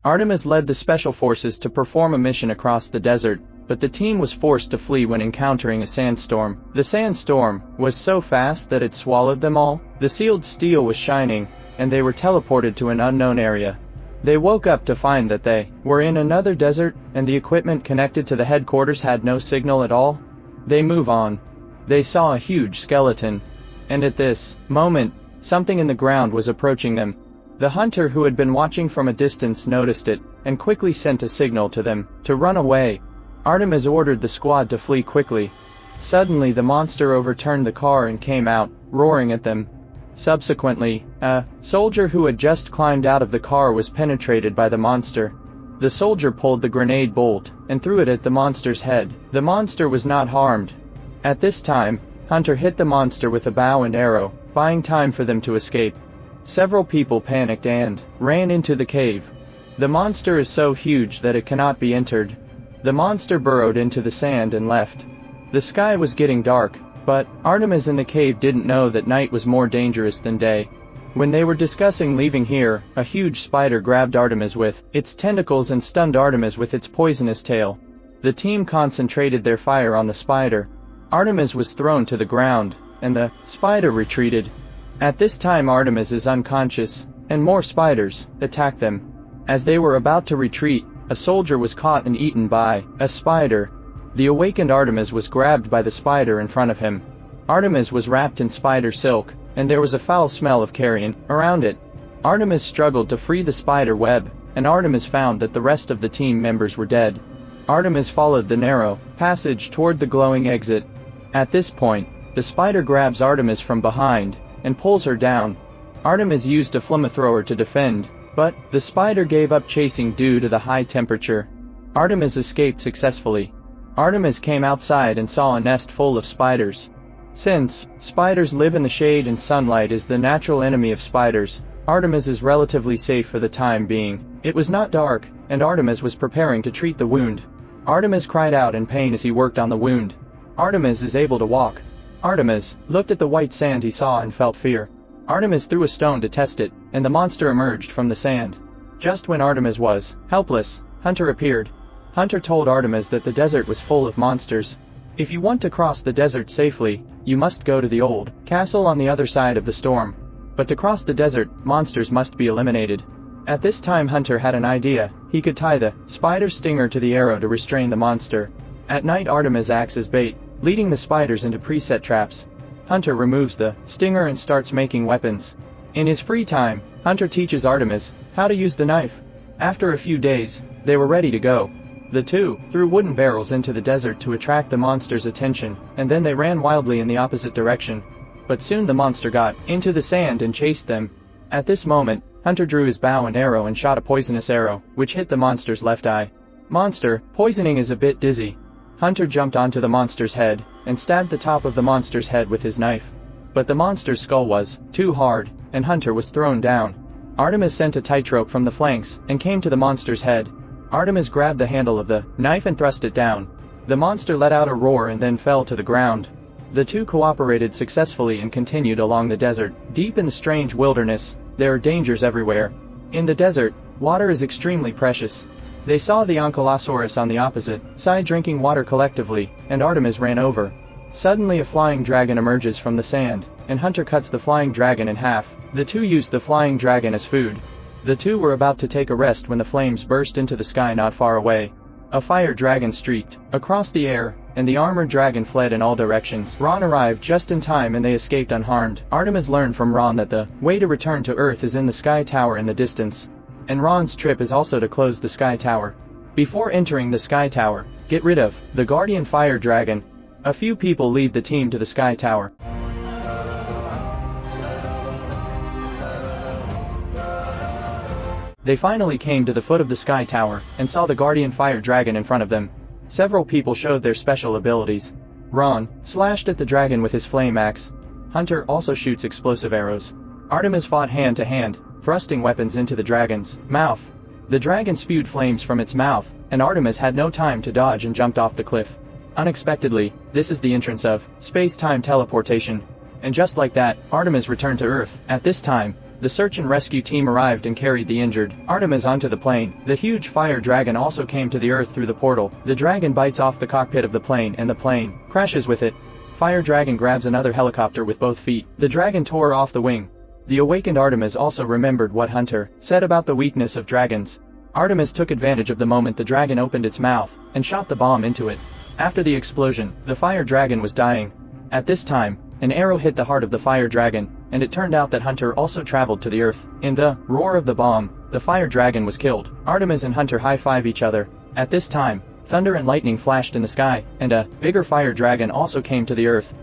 Artemis led the special forces to perform a mission across the desert, but the team was forced to flee when encountering a sandstorm. The sandstorm was so fast that it swallowed them all. The sealed steel was shining, and they were teleported to an unknown area. They woke up to find that they were in another desert, and the equipment connected to the headquarters had no signal at all. They move on. They saw a huge skeleton, and at this moment, something in the ground was approaching them. The hunter who had been watching from a distance noticed it, and quickly sent a signal to them to run away. Artemis ordered the squad to flee quickly. Suddenly the monster overturned the car and came out, roaring at them. Subsequently, a soldier who had just climbed out of the car was penetrated by the monster. The soldier pulled the grenade bolt and threw it at the monster's head. The monster was not harmed. At this time, Hunter hit the monster with a bow and arrow, buying time for them to escape. Several people panicked and ran into the cave. The monster is so huge that it cannot be entered. The monster burrowed into the sand and left. The sky was getting dark, but Artemis in the cave didn't know that night was more dangerous than day. When they were discussing leaving here, a huge spider grabbed Artemis with its tentacles and stunned Artemis with its poisonous tail. The team concentrated their fire on the spider. Artemis was thrown to the ground, and the spider retreated. At this time Artemis is unconscious, and more spiders attacked them. As they were about to retreat, a soldier was caught and eaten by a spider. The awakened Artemis was grabbed by the spider in front of him. Artemis was wrapped in spider silk, and there was a foul smell of carrion around it. Artemis struggled to free the spider web, and Artemis found that the rest of the team members were dead. Artemis followed the narrow passage toward the glowing exit. At this point, the spider grabs Artemis from behind and pulls her down. Artemis used a flamethrower to defend, but the spider gave up chasing due to the high temperature. Artemis escaped successfully. Artemis came outside and saw a nest full of spiders. Since spiders live in the shade and sunlight is the natural enemy of spiders, Artemis is relatively safe for the time being. It was not dark, and Artemis was preparing to treat the wound. Artemis cried out in pain as he worked on the wound. Artemis is able to walk. Artemis looked at the white sand he saw and felt fear. Artemis threw a stone to test it, and the monster emerged from the sand. Just when Artemis was helpless, Hunter appeared. Hunter told Artemis that the desert was full of monsters. If you want to cross the desert safely, you must go to the old castle on the other side of the storm. But to cross the desert, monsters must be eliminated. At this time Hunter had an idea. He could tie the spider stinger to the arrow to restrain the monster. At night Artemis acts as bait, leading the spiders into preset traps. Hunter removes the stinger and starts making weapons. In his free time, Hunter teaches Artemis how to use the knife. After a few days, they were ready to go. The two threw wooden barrels into the desert to attract the monster's attention, and then they ran wildly in the opposite direction. But soon the monster got into the sand and chased them. At this moment, Hunter drew his bow and arrow and shot a poisonous arrow, which hit the monster's left eye. Monster, poisoning is a bit dizzy. Hunter jumped onto the monster's head, and stabbed the top of the monster's head with his knife. But the monster's skull was too hard, and Hunter was thrown down. Artemis sent a tightrope from the flanks, and came to the monster's head. Artemis grabbed the handle of the knife and thrust it down. The monster let out a roar and then fell to the ground. The two cooperated successfully and continued along the desert. Deep in the strange wilderness, there are dangers everywhere. In the desert, water is extremely precious. They saw the Ankylosaurus on the opposite side drinking water collectively, and Artemis ran over. Suddenly a flying dragon emerges from the sand, and Hunter cuts the flying dragon in half. The two used the flying dragon as food. The two were about to take a rest when the flames burst into the sky not far away. A fire dragon streaked across the air, and the armored dragon fled in all directions. Ron arrived just in time and they escaped unharmed. Artemis learned from Ron that the way to return to Earth is in the Sky Tower in the distance. And Ron's trip is also to close the Sky Tower. Before entering the Sky Tower, get rid of the Guardian Fire Dragon. A few people lead the team to the Sky Tower. They finally came to the foot of the Sky Tower, and saw the Guardian Fire Dragon in front of them. Several people showed their special abilities. Ron slashed at the dragon with his flame axe. Hunter also shoots explosive arrows. Artemis fought hand to hand, thrusting weapons into the dragon's mouth. The dragon spewed flames from its mouth, and Artemis had no time to dodge and jumped off the cliff. Unexpectedly, this is the entrance of space-time teleportation. And just like that, Artemis returned to Earth. At this time, The search and rescue team arrived and carried the injured Artemis onto the plane. The huge fire dragon also came to the Earth through the portal. The dragon bites off the cockpit of the plane and the plane crashes with it. Fire dragon grabs another helicopter with both feet. The dragon tore off the wing. The awakened Artemis also remembered what Hunter said about the weakness of dragons. Artemis took advantage of the moment the dragon opened its mouth and shot the bomb into it. After the explosion, the fire dragon was dying. At this time, an arrow hit the heart of the fire dragon, and it turned out that Hunter also traveled to the Earth. In the roar of the bomb, the fire dragon was killed. Artemis and Hunter high-five each other. At this time, thunder and lightning flashed in the sky, and a bigger fire dragon also came to the Earth.